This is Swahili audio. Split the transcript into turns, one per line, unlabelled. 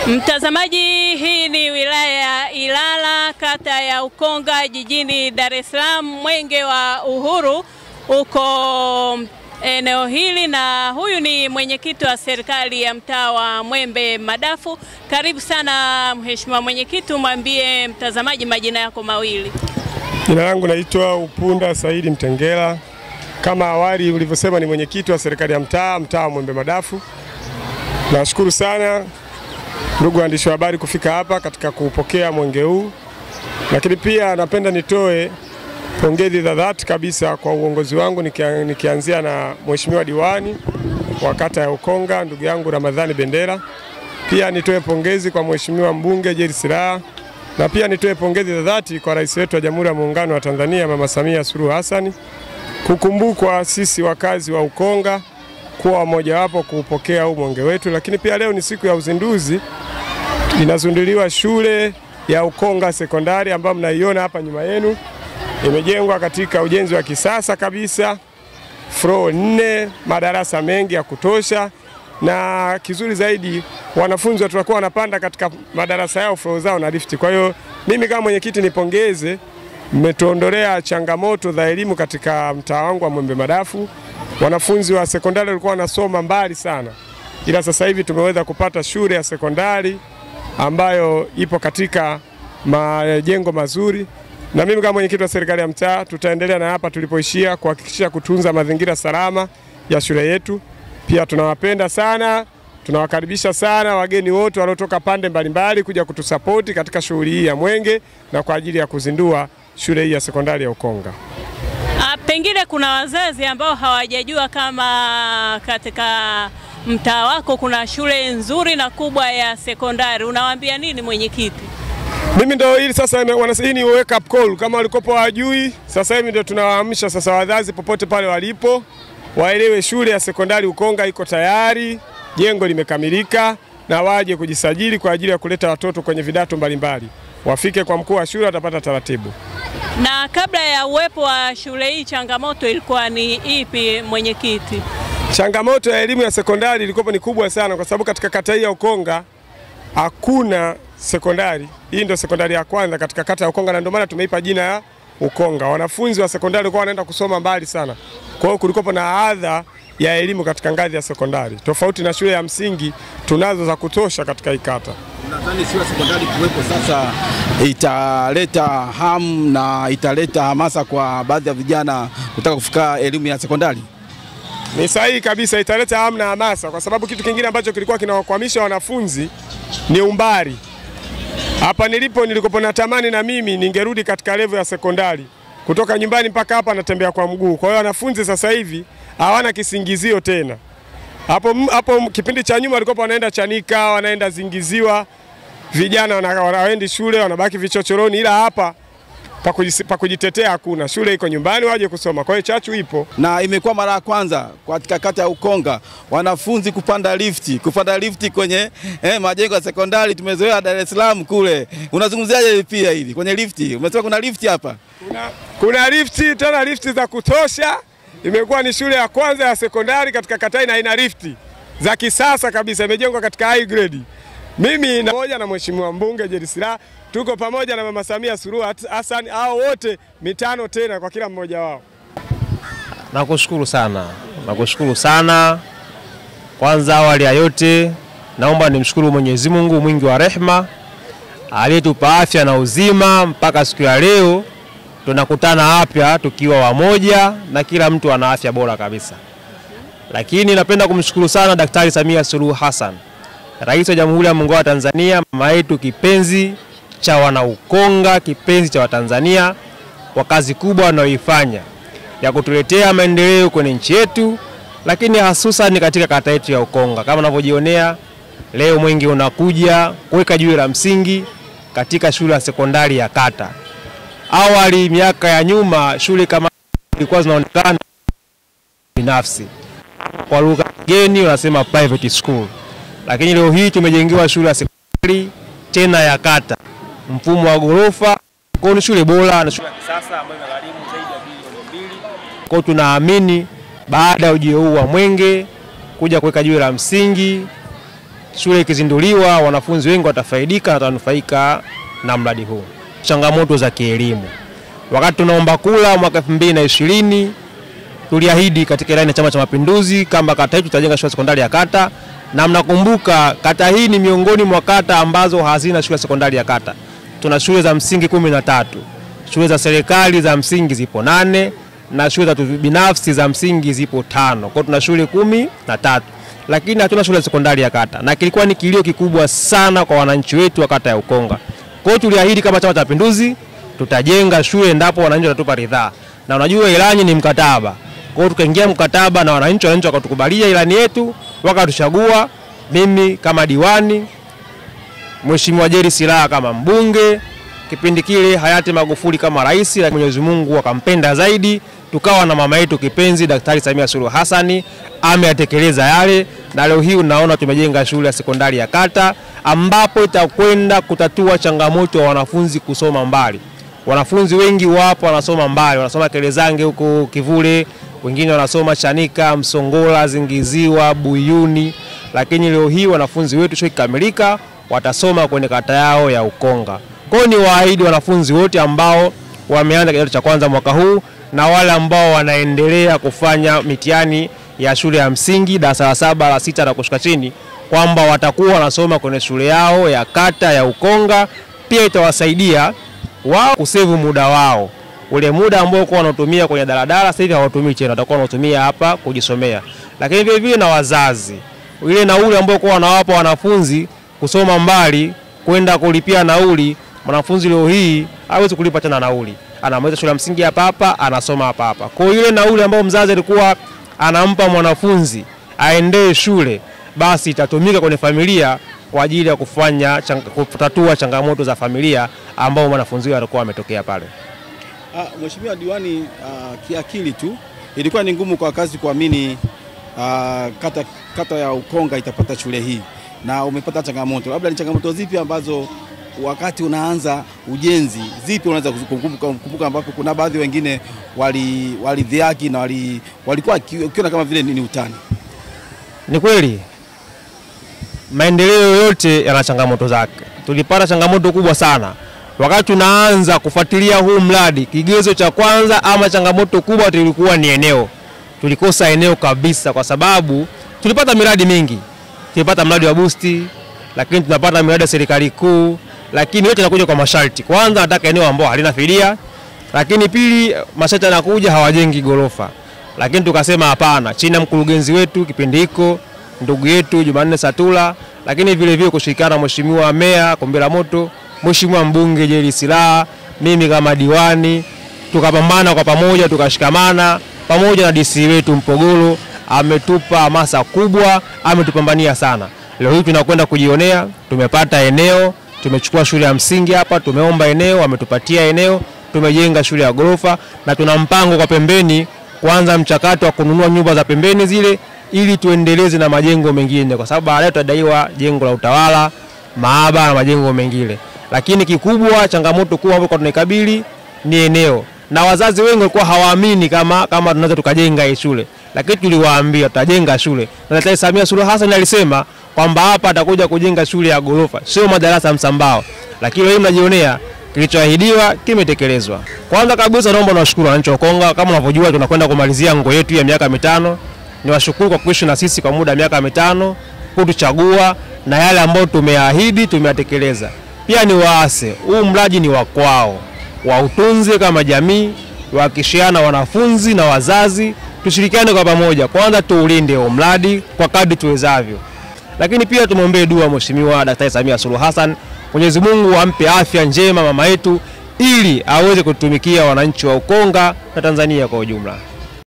Mtazamaji, hii ni wilaya ya Ilala, kata ya Ukonga, jijini Dar es Salaam. Mwenge wa Uhuru uko eneo hili na huyu ni mwenyekiti wa serikali ya mtaa wa Mwembe Madafu. Karibu sana mheshimiwa mwenyekiti, mwambie mtazamaji majina yako mawili.
Jina langu naitwa Upunda Saidi Mtengela. Kama awali ulivyosema, ni mwenyekiti wa serikali ya mtaa wa Mwembe Madafu. Nashukuru sana ndugu waandishi wa habari kufika hapa katika kupokea mwenge huu. Lakini pia napenda nitoe pongezi za dhati kabisa kwa uongozi wangu, nikianzia na mheshimiwa diwani wa kata ya Ukonga ndugu yangu Ramadhani Bendera. Pia nitoe pongezi kwa mheshimiwa mbunge Jerry Silaa, na pia nitoe pongezi za dhati kwa rais wetu wa Jamhuri ya Muungano wa Tanzania Mama Samia Suluhu Hassan kukumbukwa sisi wakazi wa Ukonga kuwa mmoja wapo kupokea huu mwenge wetu. Lakini pia leo ni siku ya uzinduzi, inazinduliwa shule ya Ukonga Sekondari ambayo mnaiona hapa nyuma yenu. Imejengwa katika ujenzi wa kisasa kabisa, floor 4, madarasa mengi ya kutosha, na kizuri zaidi wanafunzi watakuwa wanapanda katika madarasa yao floor zao na lift. Kwa hiyo mimi kama mwenyekiti nipongeze, mmetuondolea changamoto za elimu katika mtaa wangu wa Mwembe Madafu. Wanafunzi wa sekondari walikuwa wanasoma mbali sana, ila sasa hivi tumeweza kupata shule ya sekondari ambayo ipo katika majengo mazuri. Na mimi kama mwenyekiti wa serikali ya mtaa tutaendelea na hapa tulipoishia, kuhakikisha kutunza mazingira salama ya shule yetu. Pia tunawapenda sana, tunawakaribisha sana wageni wote waliotoka pande mbalimbali kuja kutusapoti katika shughuli hii ya mwenge na kwa ajili ya kuzindua shule hii ya sekondari ya Ukonga.
Pengine kuna wazazi ambao hawajajua kama katika mtaa wako kuna shule nzuri na kubwa ya sekondari. Unawaambia nini mwenyekiti?
Mimi ndio hili sasa wanasema ni wake up call, kama walikopo hawajui, sasa hivi ndio tunawaamsha sasa wazazi popote pale walipo waelewe shule ya sekondari Ukonga iko tayari, jengo limekamilika, na waje kujisajili kwa ajili ya kuleta watoto kwenye vidato mbalimbali. Wafike kwa mkuu wa shule, atapata taratibu.
Na kabla ya uwepo wa shule hii, changamoto ilikuwa ni ipi mwenyekiti?
Changamoto ya elimu ya sekondari ilikuwa ni kubwa sana, kwa sababu katika kata hii ya Ukonga hakuna sekondari. Hii ndio sekondari ya kwanza katika kata ya Ukonga, na ndio maana tumeipa jina ya Ukonga. Wanafunzi wa sekondari walikuwa wanaenda kusoma mbali sana, kwa hiyo kulikuwa na adha ya elimu katika ngazi ya sekondari, tofauti na shule ya msingi tunazo za kutosha katika hii kata.
Nadhani shule ya sekondari kuwepo sasa italeta hamu na italeta hamasa kwa baadhi ya vijana kutaka kufika elimu ya sekondari.
Ni sahihi kabisa, italeta hamu na hamasa, kwa sababu kitu kingine ambacho kilikuwa kinawakwamisha wanafunzi ni umbali. Hapa nilikopo natamani na mimi ningerudi katika level ya sekondari, kutoka nyumbani mpaka hapa natembea kwa mguu. Kwa hiyo wanafunzi sasa hivi hawana kisingizio tena. Hapo kipindi cha nyuma walikuwa wanaenda Chanika, wanaenda Zingiziwa, vijana wanaendi shule, wanabaki vichochoroni, ila hapa pa kujitetea hakuna. Shule iko nyumbani, waje kusoma. Kwa hiyo chachu ipo.
Na imekuwa mara ya kwanza katika kata ya Ukonga wanafunzi kupanda lifti kwenye majengo ya sekondari. Tumezoea Dar es Salaam kule. Unazungumziaje pia hivi kwenye lifti? Umesema kuna lifti hapa?
Kuna lifti, tena lifti za kutosha. Imekuwa ni shule ya kwanza ya sekondari katika kata hii na ina lifti za kisasa kabisa, imejengwa katika high grade. Mimi pamoja na mheshimiwa mbunge Jerry Silaa tuko pamoja na Mama Samia Suluhu Hassan, hao wote mitano tena kwa kila mmoja wao.
Nakushukuru sana. Kwanza awali ya yote naomba nimshukuru Mwenyezi Mungu mwingi wa rehema aliyetupa afya na uzima mpaka siku ya leo tunakutana hapa tukiwa wamoja na kila mtu ana afya bora kabisa. Lakini napenda kumshukuru sana Daktari Samia Suluhu Hassan, Rais wa Jamhuri ya Muungano wa Tanzania, mama yetu kipenzi cha wana Ukonga, kipenzi cha Watanzania, kwa kazi kubwa anayoifanya ya kutuletea maendeleo kwenye nchi yetu, lakini hususan katika kata yetu ya Ukonga. Kama unavyojionea leo mwenge unakuja kuweka jiwe la msingi katika shule ya sekondari ya kata. Awali miaka ya nyuma shule kama ilikuwa zinaonekana binafsi, kwa lugha ngeni wanasema private school, lakini leo hii tumejengewa shule ya sekondari tena ya kata, mfumo wa ghorofa, kwa shule bora na shule ya kisasa ambayo inagharimu zaidi ya bilioni 2. Kwa tunaamini baada ya ujio huu wa mwenge kuja kuweka jiwe la msingi, shule ikizinduliwa wanafunzi wengi watafaidika na watanufaika na mradi huu. Changamoto za kielimu. Wakati tunaomba kula mwaka 2020 tuliahidi katika ilani ya Chama cha Mapinduzi kama kata yetu tutajenga shule sekondari ya kata, na mnakumbuka kata hii ni miongoni mwa kata ambazo hazina shule sekondari ya kata. Tuna shule za msingi 13, shule za serikali za msingi zipo 8 na shule za binafsi za msingi zipo 5. Kwa hiyo tuna shule 13. Lakini hatuna shule sekondari ya kata. Na kilikuwa ni kilio kikubwa sana kwa wananchi wetu wa kata ya Ukonga. Kwa hiyo tuliahidi kama Chama cha Mapinduzi tutajenga shule endapo wananchi watatupa ridhaa. Na unajua ilani ni mkataba. Kwa hiyo tukaingia mkataba na wananchi wakatukubalia ilani yetu, wakatuchagua mimi kama diwani, Mheshimiwa Jerry Silaa kama mbunge, kipindi kile hayati Magufuli kama rais, na Mwenyezi Mungu akampenda zaidi, tukawa na mama yetu kipenzi Daktari Samia Suluhu Hassan, ameyatekeleza yale, na leo hii unaona tumejenga shule ya sekondari ya kata ambapo itakwenda kutatua changamoto ya wanafunzi kusoma mbali. Wanafunzi wengi wapo wanasoma mbali, wanasoma Kelezange huko Kivule, wengine wanasoma Chanika, Msongola, Zingiziwa, Buyuni, lakini leo hii wanafunzi wetu shule ikikamilika watasoma kwenye kata yao ya Ukonga. Kwa hiyo ni waahidi wanafunzi wote ambao wameanza kidato cha kwanza mwaka huu na wale ambao wanaendelea kufanya mitihani ya shule ya msingi darasa la 7, la 6 na kushuka chini kwamba watakuwa wanasoma kwenye shule yao ya kata ya Ukonga. Pia itawasaidia wao kusevu muda wao. Ule muda ambao kwa wanatumia kwenye daladala sasa hivi hawatumii tena, watakuwa wanatumia hapa kujisomea. Lakini vile vile na wazazi, ile nauli ambao kwa wanawapa wanafunzi kusoma mbali kwenda kulipia nauli, mwanafunzi leo hii hawezi kulipa tena nauli. Anamaliza shule ya msingi hapa, anasoma hapa. Kwa hiyo ile nauli ambayo mzazi alikuwa anampa mwanafunzi aendee shule, basi itatumika kwenye familia kwa ajili ya kutatua changamoto za familia ambao mwanafunzi alikuwa ametokea pale.
Mheshimiwa Diwani, kiakili tu ilikuwa ni ngumu kwa kazi kuamini kata ya Ukonga itapata shule hii, na umepata changamoto. Labda ni changamoto zipi ambazo wakati unaanza ujenzi, zipi unaweza kukumbuka ambapo kuna baadhi wengine walidhiaki na walikuwa ukiona kama vile ni utani?
Ni kweli maendeleo yote yana changamoto zake. Tulipata changamoto kubwa sana wakati tunaanza kufuatilia huu mradi. Kigezo cha kwanza ama changamoto kubwa tulikuwa ni eneo. Tulikosa eneo kabisa kwa sababu tulipata miradi mingi. Tulipata mradi wa boosti, lakini tunapata miradi ya serikali kuu, lakini yote yanakuja kwa masharti. Kwanza nataka eneo ambalo halina fidia, lakini pili masharti yanakuja hawajengi gorofa. Lakini tukasema hapana, chini ya mkurugenzi wetu kipindi hiko ndugu yetu Jumanne Satula, lakini vile vile kushirikiana na Mheshimiwa Meya Kombela Moto, Mheshimiwa mbunge Jerry Silaa, mimi kama diwani, tukapambana kwa pamoja, tukashikamana pamoja na DC wetu Mpogolo, ametupa hamasa kubwa, ametupambania sana. Leo hii tunakwenda kujionea, tumepata eneo, tumechukua shule ya msingi hapa, tumeomba eneo, ametupatia eneo, tumejenga shule ya gorofa na tuna mpango kwa pembeni kuanza mchakato wa kununua nyumba za pembeni zile ili tuendeleze na majengo mengine, kwa sababu baadaye tutadaiwa jengo la utawala, maabara na majengo mengine. Lakini kikubwa changamoto kubwa ambayo tunaikabili ni eneo. Na wazazi wengi walikuwa hawaamini kama tunaweza tukajenga hii shule. Lakini tuliwaambia tutajenga shule. Na Daktari Samia Suluhu Hassan alisema kwamba hapa atakuja kujenga shule ya gorofa, sio madarasa msambao. Lakini leo mnajionea kilichoahidiwa kimetekelezwa. Kwanza kabisa naomba niwashukuru wananchi wa Ukonga. Kama unavyojua tunakwenda kumalizia ngo yetu ya miaka 5. Niwashukuru kwa kuishi na sisi kwa muda wa miaka 5, kutuchagua na yale ambayo tumeahidi tumeyatekeleza. Pia ni waase, huu mradi ni wa kwao. Wautunze kama jamii, wakishiana wanafunzi na wazazi, tushirikiane kwa pamoja. Kwanza tuulinde huu mradi kwa kadri tuwezavyo. Lakini pia tumwombee dua Mheshimiwa Daktari Samia Suluhu Hassan, Mwenyezi Mungu ampe afya njema mama yetu ili aweze kutumikia wananchi wa Ukonga na Tanzania kwa ujumla.